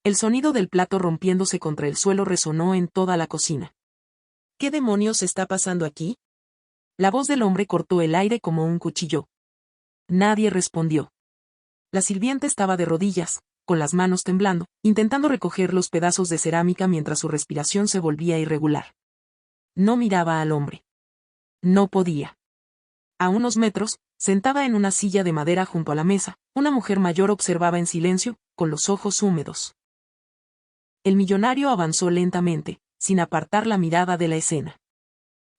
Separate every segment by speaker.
Speaker 1: El sonido del plato rompiéndose contra el suelo resonó en toda la cocina. ¿Qué demonios está pasando aquí? La voz del hombre cortó el aire como un cuchillo. Nadie respondió. La sirvienta estaba de rodillas, con las manos temblando, intentando recoger los pedazos de cerámica mientras su respiración se volvía irregular. No miraba al hombre. No podía. A unos metros, sentada en una silla de madera junto a la mesa, una mujer mayor observaba en silencio, con los ojos húmedos. El millonario avanzó lentamente, sin apartar la mirada de la escena.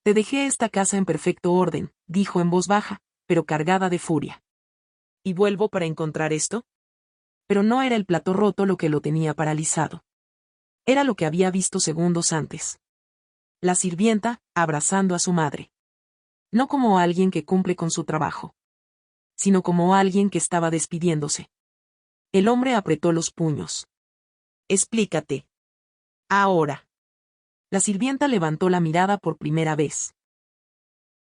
Speaker 1: Te dejé esta casa en perfecto orden, dijo en voz baja, pero cargada de furia. ¿Y vuelvo para encontrar esto? Pero no era el plato roto lo que lo tenía paralizado. Era lo que había visto segundos antes. La sirvienta, abrazando a su madre. No como alguien que cumple con su trabajo, sino como alguien que estaba despidiéndose. El hombre apretó los puños. Explícate. Ahora. La sirvienta levantó la mirada por primera vez.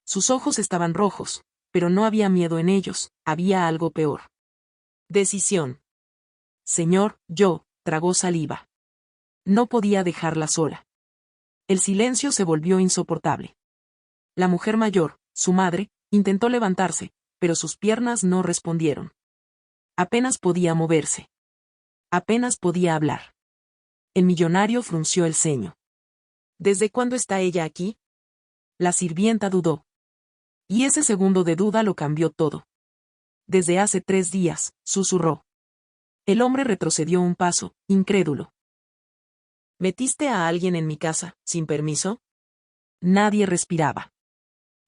Speaker 1: Sus ojos estaban rojos, pero no había miedo en ellos, había algo peor. Decisión. Señor, tragó saliva. No podía dejarla sola. El silencio se volvió insoportable. La mujer mayor, su madre, intentó levantarse, pero sus piernas no respondieron. Apenas podía moverse. Apenas podía hablar. El millonario frunció el ceño. ¿Desde cuándo está ella aquí? La sirvienta dudó. Y ese segundo de duda lo cambió todo. Desde hace 3 días, susurró. El hombre retrocedió un paso, incrédulo. ¿Metiste a alguien en mi casa, sin permiso? Nadie respiraba.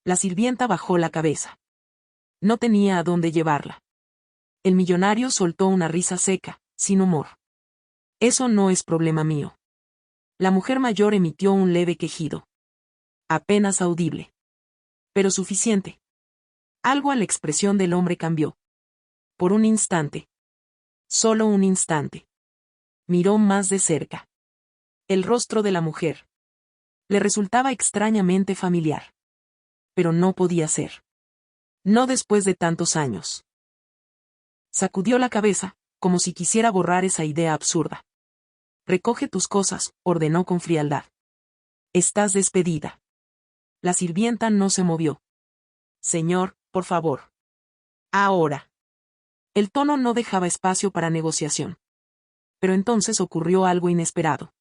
Speaker 1: La sirvienta bajó la cabeza. No tenía a dónde llevarla. El millonario soltó una risa seca, sin humor. Eso no es problema mío. La mujer mayor emitió un leve quejido. Apenas audible. Pero suficiente. Algo a la expresión del hombre cambió. Por un instante. Solo un instante. Miró más de cerca. El rostro de la mujer. Le resultaba extrañamente familiar. Pero no podía ser. No después de tantos años. Sacudió la cabeza, como si quisiera borrar esa idea absurda. Recoge tus cosas, ordenó con frialdad. Estás despedida. La sirvienta no se movió. Señor, por favor. Ahora. El tono no dejaba espacio para negociación. Pero entonces ocurrió algo inesperado.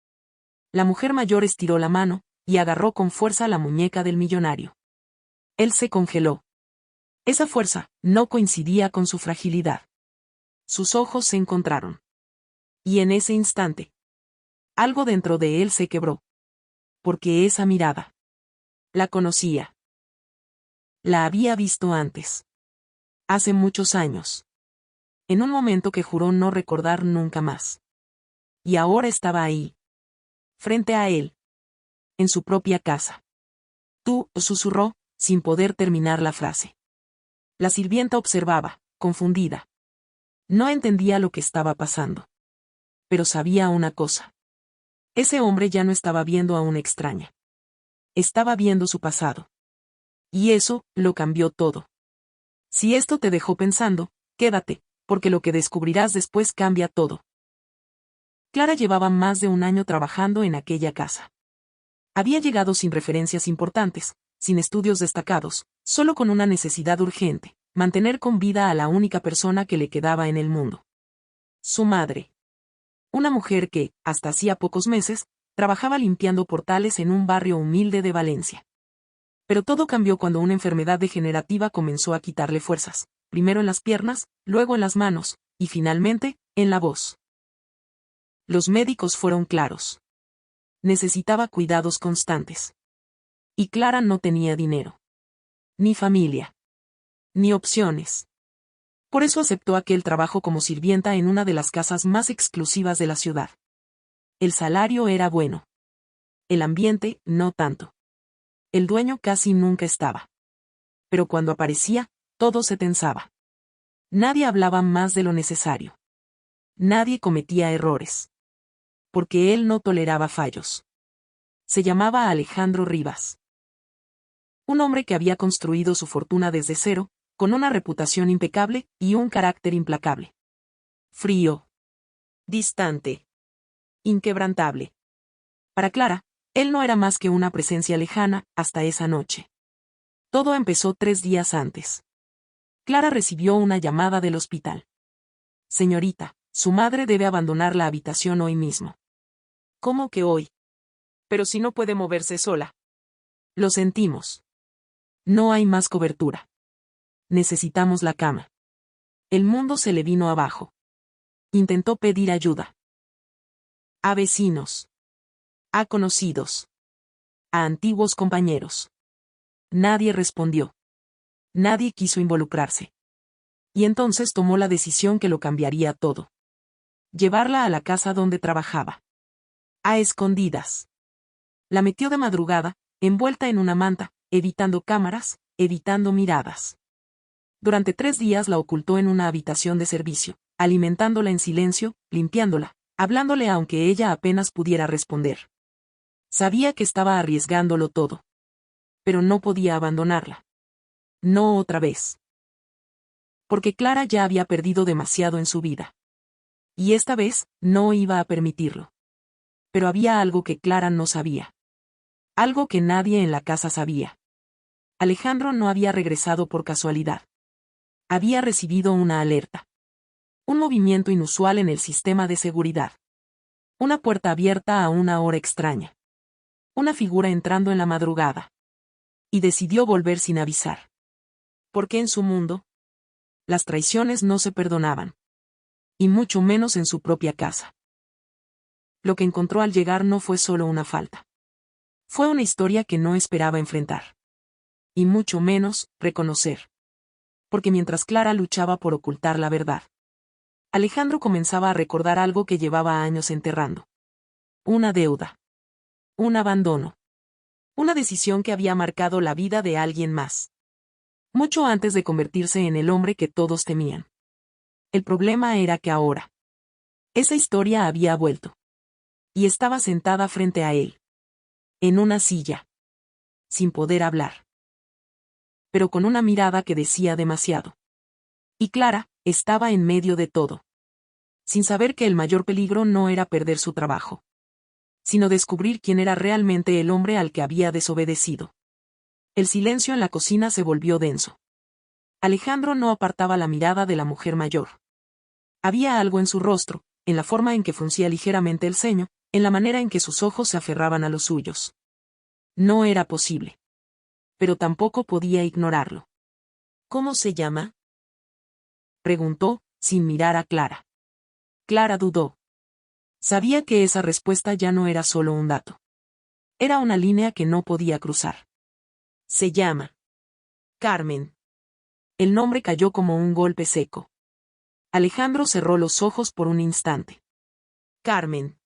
Speaker 1: La mujer mayor estiró la mano, y agarró con fuerza la muñeca del millonario. Él se congeló. Esa fuerza no coincidía con su fragilidad. Sus ojos se encontraron. Y en ese instante, algo dentro de él se quebró. Porque esa mirada. La conocía. La había visto antes. Hace muchos años. En un momento que juró no recordar nunca más. Y ahora estaba ahí. Frente a él. En su propia casa. Tú, susurró, sin poder terminar la frase. La sirvienta observaba, confundida. No entendía lo que estaba pasando. Pero sabía una cosa. Ese hombre ya no estaba viendo a una extraña. Estaba viendo su pasado. Y eso, lo cambió todo. Si esto te dejó pensando, quédate, porque lo que descubrirás después cambia todo. Clara llevaba más de 1 año trabajando en aquella casa. Había llegado sin referencias importantes, sin estudios destacados, solo con una necesidad urgente, mantener con vida a la única persona que le quedaba en el mundo. Su madre. Una mujer que, hasta hacía pocos meses, trabajaba limpiando portales en un barrio humilde de Valencia. Pero todo cambió cuando una enfermedad degenerativa comenzó a quitarle fuerzas, primero en las piernas, luego en las manos, y finalmente, en la voz. Los médicos fueron claros. Necesitaba cuidados constantes. Y Clara no tenía dinero. Ni familia. Ni opciones. Por eso aceptó aquel trabajo como sirvienta en una de las casas más exclusivas de la ciudad. El salario era bueno. El ambiente, no tanto. El dueño casi nunca estaba. Pero cuando aparecía, todo se tensaba. Nadie hablaba más de lo necesario. Nadie cometía errores. Porque él no toleraba fallos. Se llamaba Alejandro Rivas. Un hombre que había construido su fortuna desde cero, con una reputación impecable y un carácter implacable. Frío. Distante. inquebrantable. Para Clara, él no era más que una presencia lejana, hasta esa noche. Todo empezó 3 días antes. Clara recibió una llamada del hospital. Señorita, su madre debe abandonar la habitación hoy mismo. ¿Cómo que hoy? Pero si no puede moverse sola. Lo sentimos. No hay más cobertura. Necesitamos la cama. El mundo se le vino abajo. Intentó pedir ayuda. A vecinos. A conocidos. A antiguos compañeros. Nadie respondió. Nadie quiso involucrarse. Y entonces tomó la decisión que lo cambiaría todo. Llevarla a la casa donde trabajaba. A escondidas. La metió de madrugada, envuelta en una manta, evitando cámaras, evitando miradas. Durante 3 días la ocultó en una habitación de servicio, alimentándola en silencio, limpiándola, hablándole aunque ella apenas pudiera responder. Sabía que estaba arriesgándolo todo. Pero no podía abandonarla. No otra vez. Porque Clara ya había perdido demasiado en su vida. Y esta vez, no iba a permitirlo. Pero había algo que Clara no sabía. Algo que nadie en la casa sabía. Alejandro no había regresado por casualidad. Había recibido una alerta. Un movimiento inusual en el sistema de seguridad. Una puerta abierta a una hora extraña. Una figura entrando en la madrugada. Y decidió volver sin avisar. Porque en su mundo, las traiciones no se perdonaban. Y mucho menos en su propia casa. Lo que encontró al llegar no fue solo una falta. Fue una historia que no esperaba enfrentar. Y mucho menos, reconocer. Porque mientras Clara luchaba por ocultar la verdad, Alejandro comenzaba a recordar algo que llevaba años enterrando. Una deuda. Un abandono. Una decisión que había marcado la vida de alguien más. Mucho antes de convertirse en el hombre que todos temían. El problema era que ahora, esa historia había vuelto. Y estaba sentada frente a él. En una silla. Sin poder hablar. Pero con una mirada que decía demasiado. Y Clara, estaba en medio de todo. Sin saber que el mayor peligro no era perder su trabajo. Sino descubrir quién era realmente el hombre al que había desobedecido. El silencio en la cocina se volvió denso. Alejandro no apartaba la mirada de la mujer mayor. Había algo en su rostro, en la forma en que fruncía ligeramente el ceño, en la manera en que sus ojos se aferraban a los suyos. No era posible. Pero tampoco podía ignorarlo. ¿Cómo se llama? Preguntó, sin mirar a Clara. Clara dudó. Sabía que esa respuesta ya no era solo un dato. Era una línea que no podía cruzar. Se llama Carmen. El nombre cayó como un golpe seco. Alejandro cerró los ojos por un instante. Carmen.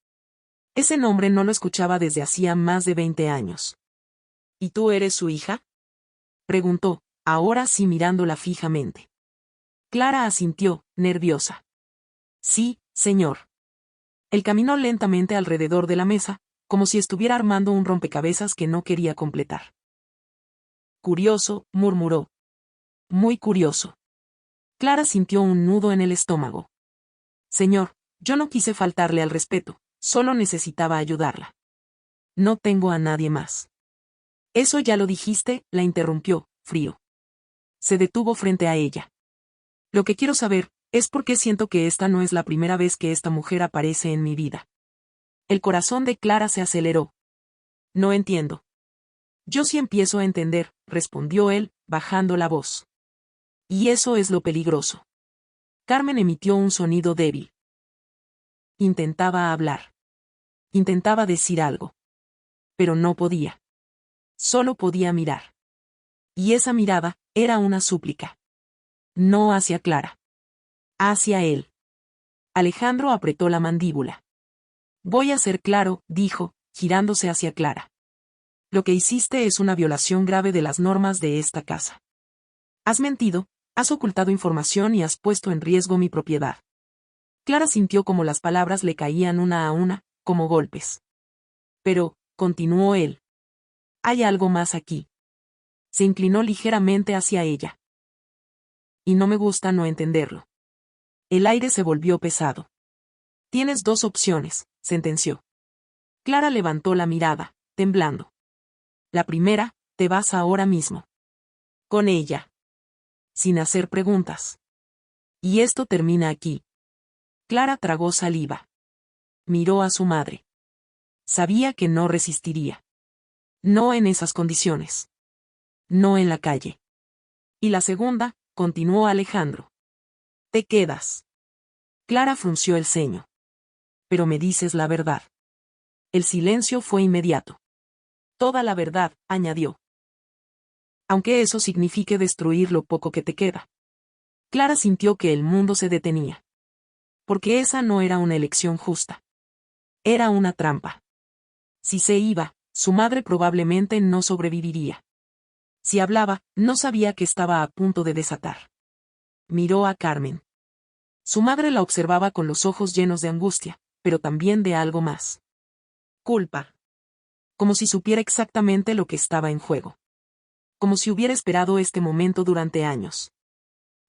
Speaker 1: Ese nombre no lo escuchaba desde hacía más de 20 años. ¿Y tú eres su hija? Preguntó, ahora sí mirándola fijamente. Clara asintió, nerviosa. Sí, señor. Él caminó lentamente alrededor de la mesa, como si estuviera armando un rompecabezas que no quería completar. Curioso, murmuró. Muy curioso. Clara sintió un nudo en el estómago. Señor, yo no quise faltarle al respeto, solo necesitaba ayudarla. No tengo a nadie más. Eso ya lo dijiste, la interrumpió, frío. Se detuvo frente a ella. Lo que quiero saber, es por qué siento que esta no es la primera vez que esta mujer aparece en mi vida. El corazón de Clara se aceleró. No entiendo. Yo sí empiezo a entender, respondió él, bajando la voz. Y eso es lo peligroso. Carmen emitió un sonido débil. Intentaba hablar. Intentaba decir algo. Pero no podía. Solo podía mirar. Y esa mirada, era una súplica. No hacia Clara. Hacia él. Alejandro apretó la mandíbula. Voy a ser claro, dijo, girándose hacia Clara. Lo que hiciste es una violación grave de las normas de esta casa. Has mentido, has ocultado información y has puesto en riesgo mi propiedad. Clara sintió como las palabras le caían una a una, como golpes. Pero, continuó él. Hay algo más aquí. Se inclinó ligeramente hacia ella. Y no me gusta no entenderlo. El aire se volvió pesado. Tienes 2 opciones, sentenció. Clara levantó la mirada, temblando. La primera, te vas ahora mismo. Con ella. Sin hacer preguntas. Y esto termina aquí. Clara tragó saliva. Miró a su madre. Sabía que no resistiría. No en esas condiciones. No en la calle. Y la segunda, continuó Alejandro. Te quedas. Clara frunció el ceño. Pero me dices la verdad. El silencio fue inmediato. Toda la verdad, añadió. Aunque eso signifique destruir lo poco que te queda. Clara sintió que el mundo se detenía. Porque esa no era una elección justa. Era una trampa. Si se iba, su madre probablemente no sobreviviría. Si hablaba, no sabía que estaba a punto de desatar. Miró a Carmen. Su madre la observaba con los ojos llenos de angustia, pero también de algo más. Culpa. Como si supiera exactamente lo que estaba en juego. Como si hubiera esperado este momento durante años.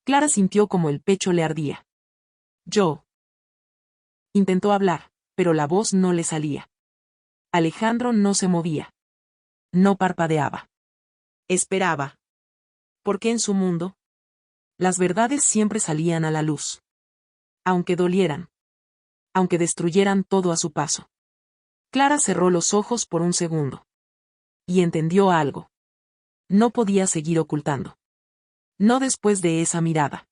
Speaker 1: Clara sintió como el pecho le ardía. Yo. Intentó hablar, pero la voz no le salía. Alejandro no se movía. No parpadeaba. Esperaba. Porque en su mundo, las verdades siempre salían a la luz. Aunque dolieran. Aunque destruyeran todo a su paso. Clara cerró los ojos por un segundo. Y entendió algo. No podía seguir ocultando. No después de esa mirada.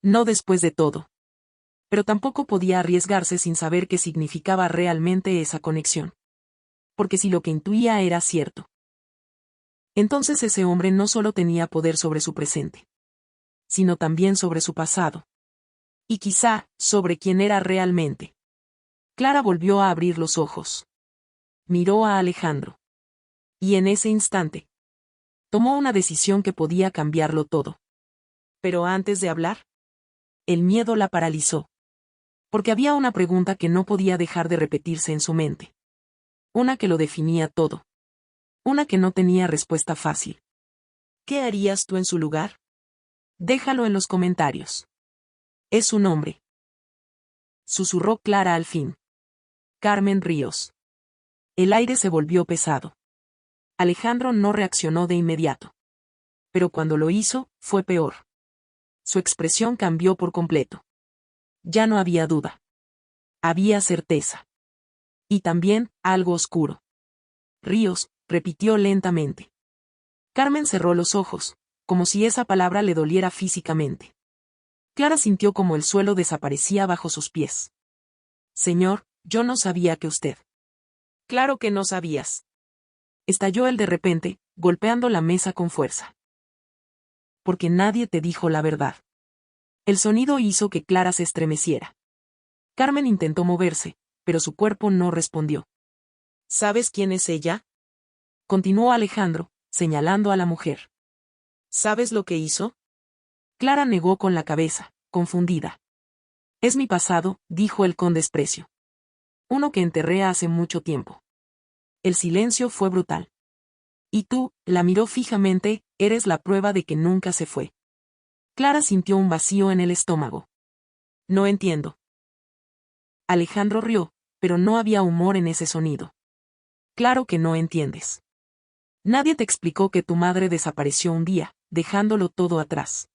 Speaker 1: No después de todo. Pero tampoco podía arriesgarse sin saber qué significaba realmente esa conexión. Porque si lo que intuía era cierto. Entonces ese hombre no solo tenía poder sobre su presente. Sino también sobre su pasado. Y quizá, sobre quién era realmente. Clara volvió a abrir los ojos. Miró a Alejandro. Y en ese instante, tomó una decisión que podía cambiarlo todo. Pero antes de hablar, el miedo la paralizó. Porque había una pregunta que no podía dejar de repetirse en su mente. Una que lo definía todo. Una que no tenía respuesta fácil. ¿Qué harías tú en su lugar? Déjalo en los comentarios. Es su nombre. Susurró Clara al fin. Carmen Ríos. El aire se volvió pesado. Alejandro no reaccionó de inmediato. Pero cuando lo hizo, fue peor. Su expresión cambió por completo. Ya no había duda. Había certeza. Y también, algo oscuro. Ríos, repitió lentamente. Carmen cerró los ojos, como si esa palabra le doliera físicamente. Clara sintió como el suelo desaparecía bajo sus pies. Señor, yo no sabía que usted. Claro que no sabías. Estalló él de repente, golpeando la mesa con fuerza. Porque nadie te dijo la verdad. El sonido hizo que Clara se estremeciera. Carmen intentó moverse, pero su cuerpo no respondió. ¿Sabes quién es ella? Continuó Alejandro, señalando a la mujer. ¿Sabes lo que hizo? Clara negó con la cabeza, confundida. Es mi pasado, dijo él con desprecio. Uno que enterré hace mucho tiempo. El silencio fue brutal. Y tú, la miró fijamente, eres la prueba de que nunca se fue. Clara sintió un vacío en el estómago. No entiendo. Alejandro rió, pero no había humor en ese sonido. Claro que no entiendes. Nadie te explicó que tu madre desapareció un día, dejándolo todo atrás.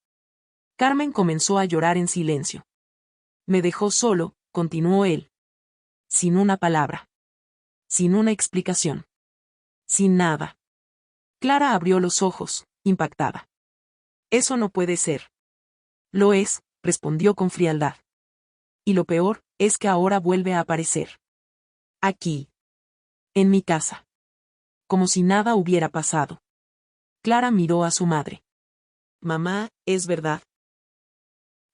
Speaker 1: Carmen comenzó a llorar en silencio. Me dejó solo, continuó él. Sin una palabra. Sin una explicación. Sin nada. Clara abrió los ojos, impactada. Eso no puede ser. Lo es, respondió con frialdad. Y lo peor, es que ahora vuelve a aparecer. Aquí. En mi casa. Como si nada hubiera pasado. Clara miró a su madre. Mamá, ¿es verdad?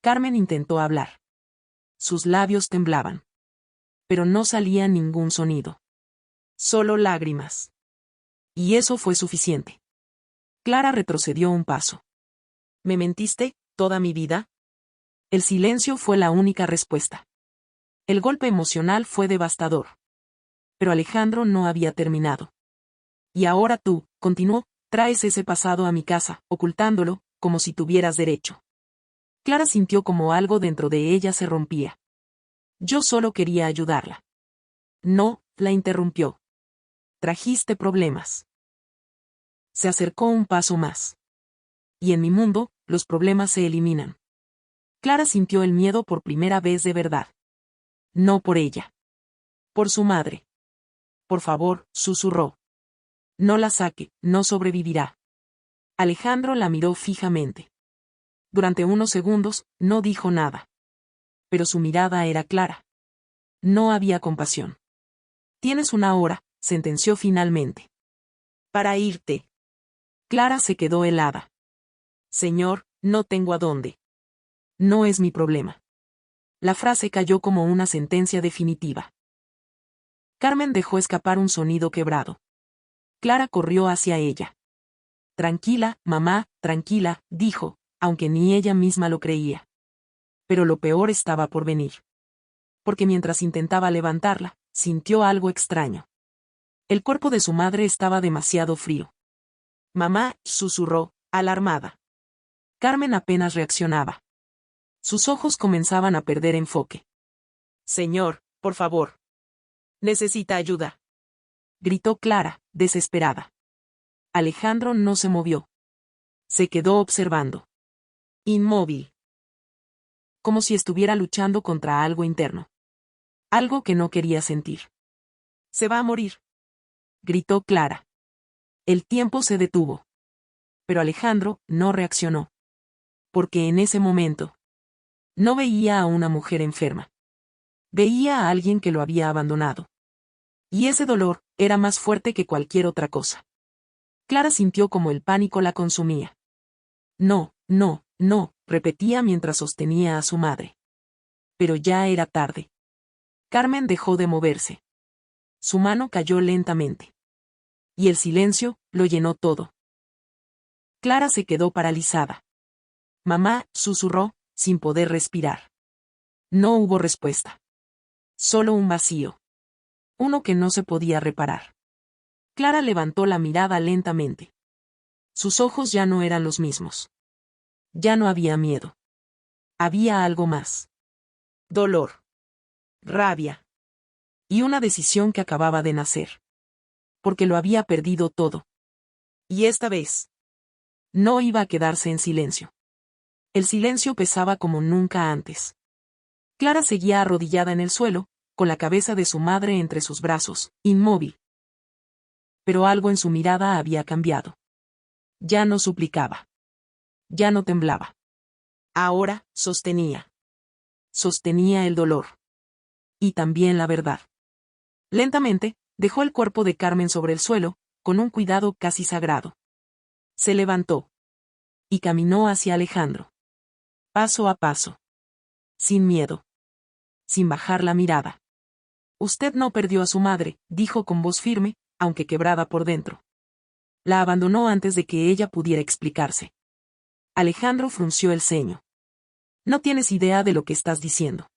Speaker 1: Carmen intentó hablar. Sus labios temblaban. Pero no salía ningún sonido. Solo lágrimas. Y eso fue suficiente. Clara retrocedió un paso. ¿Me mentiste, toda mi vida? El silencio fue la única respuesta. El golpe emocional fue devastador. Pero Alejandro no había terminado. Y ahora tú, continuó, traes ese pasado a mi casa, ocultándolo, como si tuvieras derecho. Clara sintió como algo dentro de ella se rompía. Yo solo quería ayudarla. No, la interrumpió. Trajiste problemas. Se acercó un paso más. Y en mi mundo, los problemas se eliminan. Clara sintió el miedo por primera vez de verdad. No por ella. Por su madre. Por favor, susurró. No la saque, no sobrevivirá. Alejandro la miró fijamente. Durante unos segundos, no dijo nada. Pero su mirada era clara. No había compasión. Tienes una hora, sentenció finalmente. Para irte. Clara se quedó helada. Señor, no tengo a dónde. No es mi problema. La frase cayó como una sentencia definitiva. Carmen dejó escapar un sonido quebrado. Clara corrió hacia ella. Tranquila, mamá, tranquila, dijo, aunque ni ella misma lo creía. Pero lo peor estaba por venir. Porque mientras intentaba levantarla, sintió algo extraño. El cuerpo de su madre estaba demasiado frío. Mamá, susurró, alarmada. Carmen apenas reaccionaba. Sus ojos comenzaban a perder enfoque. Señor, por favor. Necesita ayuda. Gritó Clara, desesperada. Alejandro no se movió. Se quedó observando. Inmóvil. Como si estuviera luchando contra algo interno. Algo que no quería sentir. Se va a morir. Gritó Clara. El tiempo se detuvo. Pero Alejandro no reaccionó. Porque en ese momento, no veía a una mujer enferma. Veía a alguien que lo había abandonado. Y ese dolor era más fuerte que cualquier otra cosa. Clara sintió como el pánico la consumía. No, no, no, repetía mientras sostenía a su madre. Pero ya era tarde. Carmen dejó de moverse. Su mano cayó lentamente. Y el silencio lo llenó todo. Clara se quedó paralizada. Mamá, susurró, sin poder respirar. No hubo respuesta. Solo un vacío. Uno que no se podía reparar. Clara levantó la mirada lentamente. Sus ojos ya no eran los mismos. Ya no había miedo. Había algo más. Dolor. Rabia. Y una decisión que acababa de nacer. Porque lo había perdido todo. Y esta vez. No iba a quedarse en silencio. El silencio pesaba como nunca antes. Clara seguía arrodillada en el suelo, con la cabeza de su madre entre sus brazos, inmóvil. Pero algo en su mirada había cambiado. Ya no suplicaba. Ya no temblaba. Ahora, sostenía. Sostenía el dolor. Y también la verdad. Lentamente, dejó el cuerpo de Carmen sobre el suelo, con un cuidado casi sagrado. Se levantó. Y caminó hacia Alejandro. Paso a paso. Sin miedo. Sin bajar la mirada. Usted no perdió a su madre, dijo con voz firme, aunque quebrada por dentro. La abandonó antes de que ella pudiera explicarse. Alejandro frunció el ceño. No tienes idea de lo que estás diciendo.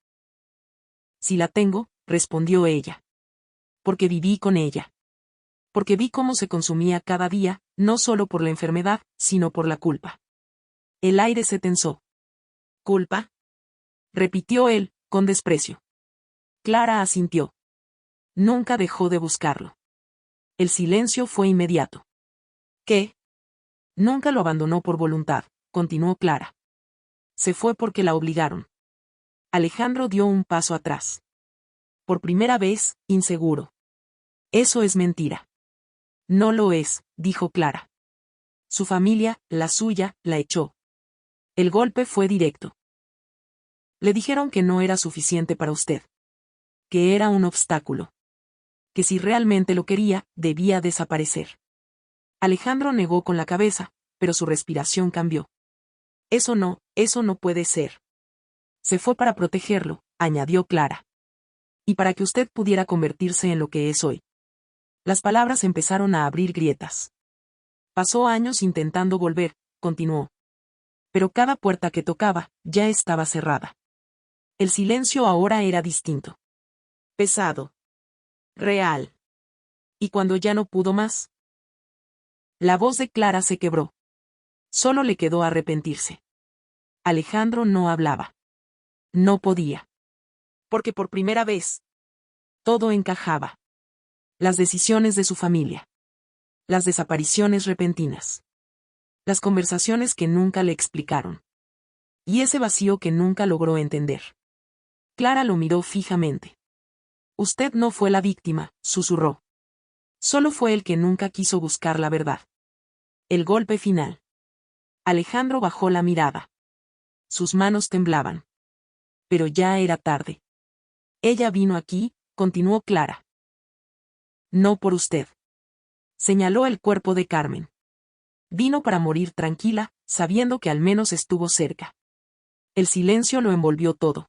Speaker 1: Sí la tengo, respondió ella. Porque viví con ella. Porque vi cómo se consumía cada día, no solo por la enfermedad, sino por la culpa. El aire se tensó. ¿Culpa? Repitió él, con desprecio. Clara asintió. Nunca dejó de buscarlo. El silencio fue inmediato. ¿Qué? Nunca lo abandonó por voluntad, continuó Clara. Se fue porque la obligaron. Alejandro dio un paso atrás. Por primera vez, inseguro. Eso es mentira. No lo es, dijo Clara. Su familia, la suya, la echó. El golpe fue directo. Le dijeron que no era suficiente para usted. Que era un obstáculo. Que si realmente lo quería, debía desaparecer. Alejandro negó con la cabeza, pero su respiración cambió. Eso no puede ser. Se fue para protegerlo, añadió Clara. Y para que usted pudiera convertirse en lo que es hoy. Las palabras empezaron a abrir grietas. Pasó años intentando volver, continuó. Pero cada puerta que tocaba, ya estaba cerrada. El silencio ahora era distinto. Pesado. Real. Y cuando ya no pudo más. La voz de Clara se quebró. Solo le quedó arrepentirse. Alejandro no hablaba. No podía. Porque por primera vez, Todo encajaba. Las decisiones de su familia. Las desapariciones repentinas. Las conversaciones que nunca le explicaron. Y ese vacío que nunca logró entender. Clara lo miró fijamente. Usted no fue la víctima, susurró. Solo fue el que nunca quiso buscar la verdad. El golpe final. Alejandro bajó la mirada. Sus manos temblaban. Pero ya era tarde. Ella vino aquí, continuó Clara. No por usted. Señaló el cuerpo de Carmen. Vino para morir tranquila, sabiendo que al menos estuvo cerca. El silencio lo envolvió todo.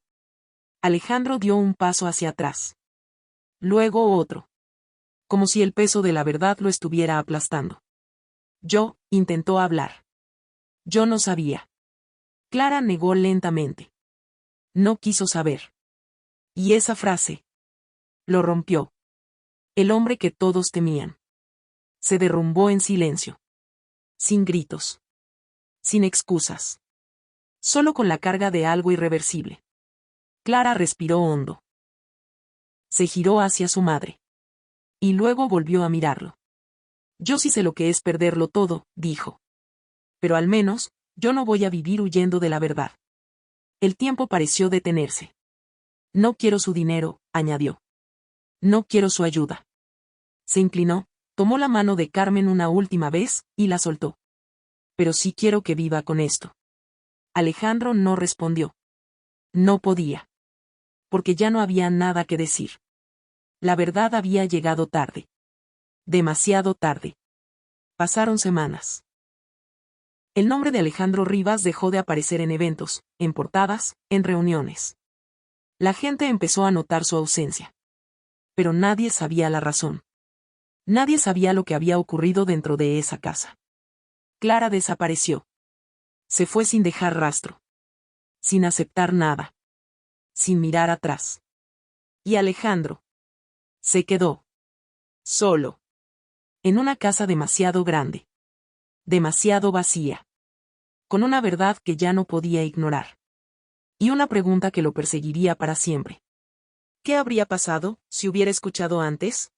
Speaker 1: Alejandro dio un paso hacia atrás. Luego otro. Como si el peso de la verdad lo estuviera aplastando. Intentó hablar. Yo no sabía. Clara negó lentamente. No quiso saber. Y esa frase. Lo rompió. El hombre que todos temían. Se derrumbó en silencio. Sin gritos. Sin excusas. Solo con la carga de algo irreversible. Clara respiró hondo. Se giró hacia su madre. Y luego volvió a mirarlo. Yo sí sé lo que es perderlo todo, dijo. Pero al menos, yo no voy a vivir huyendo de la verdad. El tiempo pareció detenerse. No quiero su dinero, añadió. No quiero su ayuda. Se inclinó, tomó la mano de Carmen una última vez, y la soltó. Pero sí quiero que viva con esto. Alejandro no respondió. No podía. Porque ya no había nada que decir. La verdad había llegado tarde. Demasiado tarde. Pasaron semanas. El nombre de Alejandro Rivas dejó de aparecer en eventos, en portadas, en reuniones. La gente empezó a notar su ausencia. Pero nadie sabía la razón. Nadie sabía lo que había ocurrido dentro de esa casa. Clara desapareció. Se fue sin dejar rastro. Sin aceptar nada. Sin mirar atrás. Y Alejandro. Se quedó. Solo. En una casa demasiado grande. Demasiado vacía. Con una verdad que ya no podía ignorar. Y una pregunta que lo perseguiría para siempre. ¿Qué habría pasado, si hubiera escuchado antes?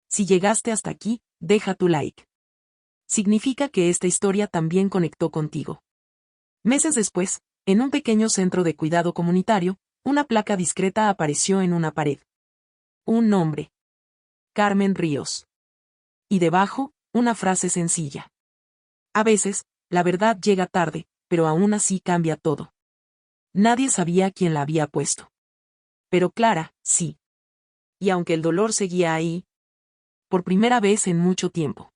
Speaker 1: Si llegaste hasta aquí, deja tu like. Significa que esta historia también conectó contigo. Meses después, en un pequeño centro de cuidado comunitario, una placa discreta apareció en una pared. Un nombre. Carmen Ríos. Y debajo, una frase sencilla. A veces, la verdad llega tarde, pero aún así cambia todo. Nadie sabía quién la había puesto. Pero Clara, sí. Y aunque el dolor seguía ahí, por primera vez en mucho tiempo,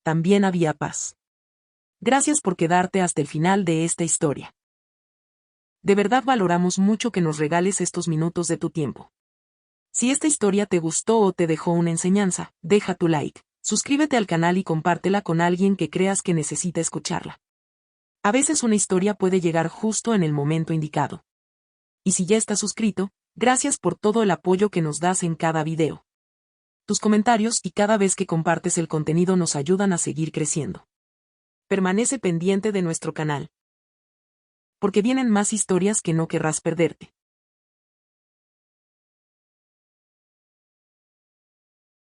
Speaker 1: también había paz. Gracias por quedarte hasta el final de esta historia. De verdad valoramos mucho que nos regales estos minutos de tu tiempo. Si esta historia te gustó o te dejó una enseñanza, deja tu like, suscríbete al canal y compártela con alguien que creas que necesita escucharla. A veces una historia puede llegar justo en el momento indicado. Y si ya estás suscrito, gracias por todo el apoyo que nos das en cada video. Tus comentarios y cada vez que compartes el contenido nos ayudan a seguir creciendo. Permanece pendiente de nuestro canal. Porque vienen más historias que no querrás perderte.